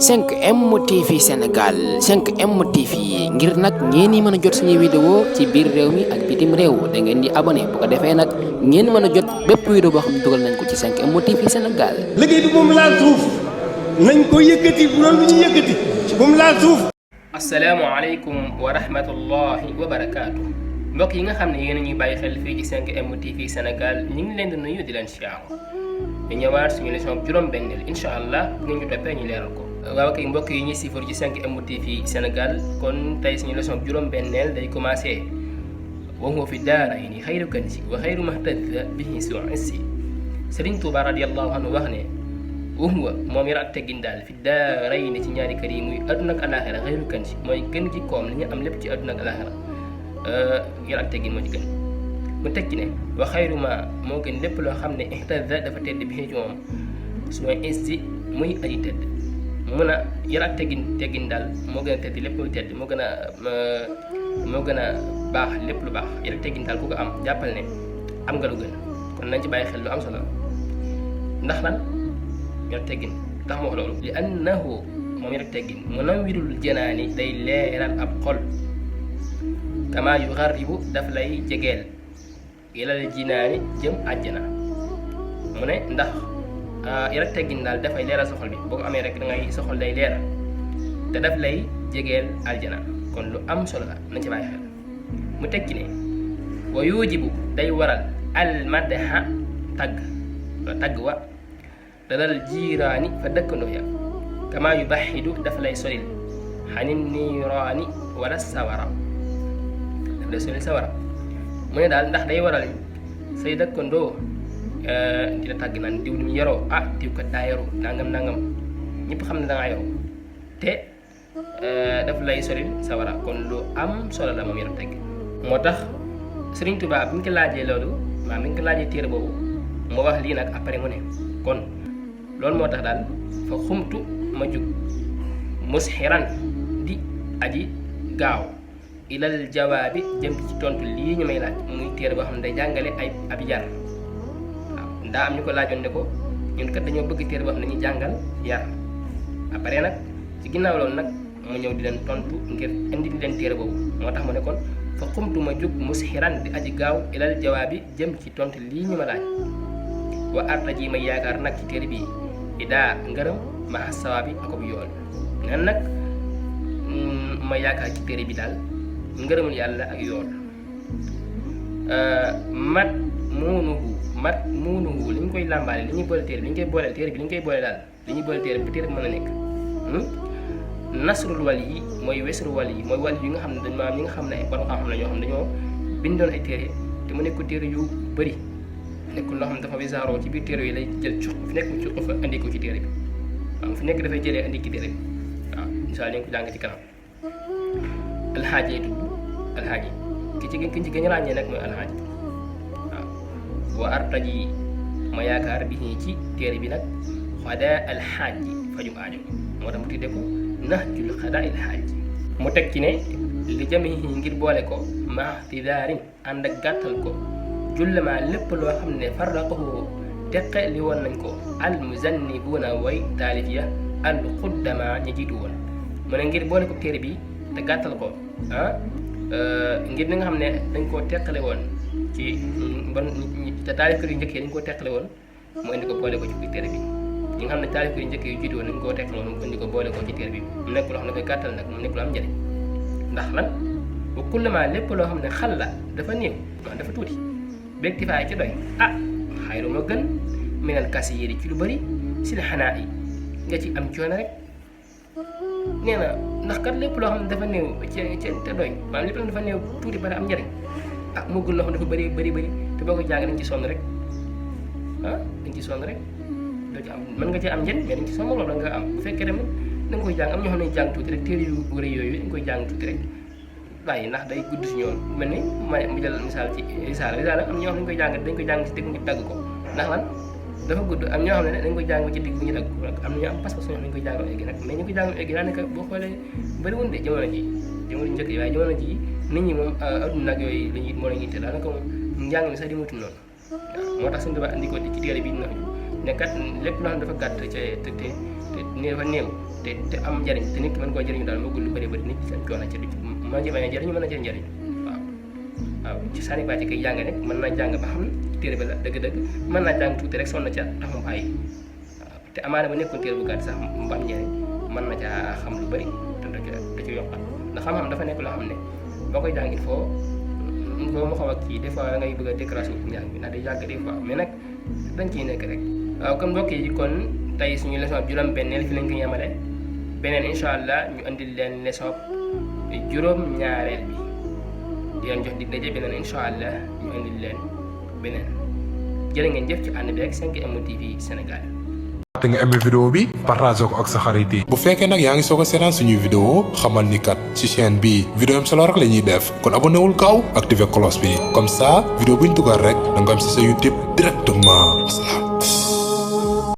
5M TV Sénégal 5M TV ngir nag ngeen mën a jot suñuy vidéo ci biir réew mi ak bitim réew da ngeen di abonné bu ko defee nag ngeen mën a jot bépp vidéo boo xam ne dugal nañ ko ci 5M TV Sénégal. liggéey bi moom laal suuf nañ ko yëkkati bu doon lu ñu yëkkati moom laal suuf. asalaamaaleykum wa rahmatullahi wa barakaatu mbokk yi nga xam ne yéen a ñuy bàyyi xel fii ci 5M TV Sénégal ñu ngi leen di nuyu di leen siyaar ñu ñëwaat suñu leçon juróom-benneel incha allah bu ngeen ñu toppee ñu leeral ko. waaw kay mbokk yi ñuy siifar ci 5M TV Sénégal kon tey suñu leçon juróom-benneel day commencé wa huwa fi daarayni xayru kanzi wa xayru mahtadda bihi su'isi Sëriñ Tuuba radiyallahu anhu wax ne wa huwa moom yar ak teggin daal fi daarayni ci ñaari kër yi muy adduna ak alaxira xayru kanzi mooy gën ci koom li ñu am lépp ci adduna ak alaxira yar ak teggin moo ci gën. mu teg ci ne wa xayru ma moo gën lépp loo xam ne ihtadda dafa tedd bi ci moom su ma insi muy aji tedd mun a yar ak teggin daal moo gën a tedd lépp luy tedd moo gën a baax lépp lu baax yar ak teggin daal ku ko am jàppal ne am nga lu gën kon nañ ci bàyyi xel lu am solo ndax lan yar ak teggin tax ma wax loolu li annahu moom yar ak teggin munawwirul janaani day leeral ab xol kama yu xarribu daf lay jegeel ilal jinaani jëm àjjana mu ne ndax yar ak teggin daal dafay leeral sa xol bi boo ko amee rek da ngay sa xol day leeral te daf lay jegeel aljana kon lu am solo la nañ ci bàyyi xel mu teg ci ne wa yujibu day waral al madha tagg wa dalal jiiraani fa dëkkandoo ya kama yu baxidu daf lay solil xanin niiraani wala sawara daf lay solil sawara mu ne daal ndax day waral say dëkkandoo di la tàgg naan diw ni mu yaroo diw kat daa yaru nangam ñëpp xam ne da ngaa yaru te daf lay solil sawara kon lu am solo la moom yar ak teggin moo tax Sëriñ Tuubaa bi ñu ko laajee loolu maa mi ngi ko laajee téere boobu moo wax lii nag après mu ne kon loolu moo tax daal fa xumtu ma jug musxiran di aji gaaw ilal jawaabi jëm ci tontu lii ñu may laaj muy téere boo xam ne day jàngale ay ab yar waaw ndaa am ñu ko laajoon ne ko ñun kat dañoo bëgg téere boo xam ne dañuy jàngal yar après nag ci ginnaaw loolu nag mu ñëw di leen tontu ngir indi di leen téere boobu moo tax mu ne kon fa xumtu ma jóg musxiran di aji gaaw ilal jawaabi jëm ci tontu lii ñu ma laaj wa artaji may yaakaar nag ci téere bii idaa ngërëm ma sawaabi ak bu yool nen nag ma yaakaar ci téere bi daal ngërëmul yàlla ak yool mat muunuhu li ñu koy làmbaale li ñuy boole téere bi li ñu koy booleel téere bi li ñu koy boole daal li ñuy boole téere bi téere bi mën a nekk nasrul wali yi mooy wesru wali yi mooy wali yi nga xam ne dañ maam ñi nga xam ne ay borom xam-xam la ñoo xam ne dañoo bindoon ay téere te mu nekk téere yu bëri nekkul loo xam ne dafa wisaaroo ci biir téere yi lay jël cuq fi nekk cuq fa indi ko ci téere bi waaw fi nekk dafay jëlee indi ci téere bi waaw incha allah ñu ko jàng ci kanam alxaaji tudd alxaaji ki ci gën a ràññee nag mooy alxaaji waaw wa artaji ma yaakaar bi ci téere bi nag xadaa alxaaji fajum aajo moo tax mu tuddee ko nahjul xadaa alxaaji mu teg ci ne li jamihi ngir boole ko mahtidaarin ànd ak gàttal ko jullama lépp loo xam ne farraqahu teqe li woon nañ ko al muzannibuuna way taalif ya al xuddama ñi jiitu woon mu ne ngir boole ko téere bi te gàttal ko ngir li nga xam ne dañ koo teqale woon ci ban te taalifkat yu njëkk yi dañ koo teqale woon mu indi ko boole ko ci biir téere bi ñi nga xam ne taalifkat yu njëkk yu jiitu woon dañ koo teqale woon mu indi ko boole ko ci téere bi mu nekk loo xam ne koy gàttal nag mu nekk lu am njëriñ ndax lan wa kullama lépp loo xam ne xal la dafa néew waaw dafa tuuti beeg tifaay ci doy xayru moo gën minal kasi yéri ci lu bëri si la xanaa yi nga ci am coono rek nee na ndax kat lépp loo xam ne dafa néew ci te doy maanaam lépp loo xam dafa néew tuuti bari am njëriñ moo gën loo xam dafa bëri te boo ko jàng dañ ci sonn rek dañ ci sonn rek doo ci am mën nga ci am njëriñ mais dañ ci sonn loolu da nga am bu fekkee tamit da nga koy jàng am ñoo xam ne jàng tuuti rek téere yu bëri yooyu dañ koy jàng tuuti rek bàyyi ndax day gudd si ñoom mel ni mu jël misaal ci risaala am ñoo xam ne dañ koy jàng si digg ñu dagg ko ndax lan dafa gudd am ñoo xam ne dañ koy jàng ci digg ñu dagg ko nag am na ñu am pas-pas ñoo xam ne dañ koy jàngal eggi nag mais ñu ko jàngal eggi daanaka boo xoolee bëriwul de jamono njëkk yi waaye jamono ji nit ñi moom adduna nag yooyu lañuy moo la ñuy te daanaka moom njàng mi sax di mutu noonu waaw moo tax suñu daba andi ko ci téere bi nekkat lépp loo xam dafa gàtt te ni dafa néew te am njëriñ te nit ki mën koo jëriñu daal moo gën lu bëri bëri nit seen coono ci du mën ci bañ a jëriñu mën a jëriñ njëriñ waaw ci sànni bàcc kay jàng rek mën naa jàng ba xam téere ba la dëgg-dëgg mën naa jàng tuuti rek sonn ca tax mu bàyyi waaw te amaana bu nekkoon téere bu gàtt sax mu am njëriñ mën na caa xam lu bëri te da ci yokkal ndax xam-xam dafa nekk loo xam ne boo koy jàng il faut mu xaw a kii des fois da ngay bëgg a décraché wu njàng bi ndax day yàgg des fois mais nag dañ ciy nekk rek waaw kon mbokk yi kon tey suñu leçon juróom-benneel fi lañ ko yemale beneen incha allah ñu andil leen leçon juróom-ñaareel bi di leen jox dig daje beneen incha allah ñu andil leen beneen jërë ngeen jëf ci ànd bi ak 5M TV Sénégal. te nga aimé vidéo bi partage ko ak sa xarit yi. bu fekkee nag yaa ngi soog a seetaan suñuy vidéo xamal ni kat ci chaîne bi vidéo am solo rek la ñuy def kon abonné wul gaaw activé cloche bi comme ça vidéo bu ñu dugal rek da nga am si sa YouTube directement.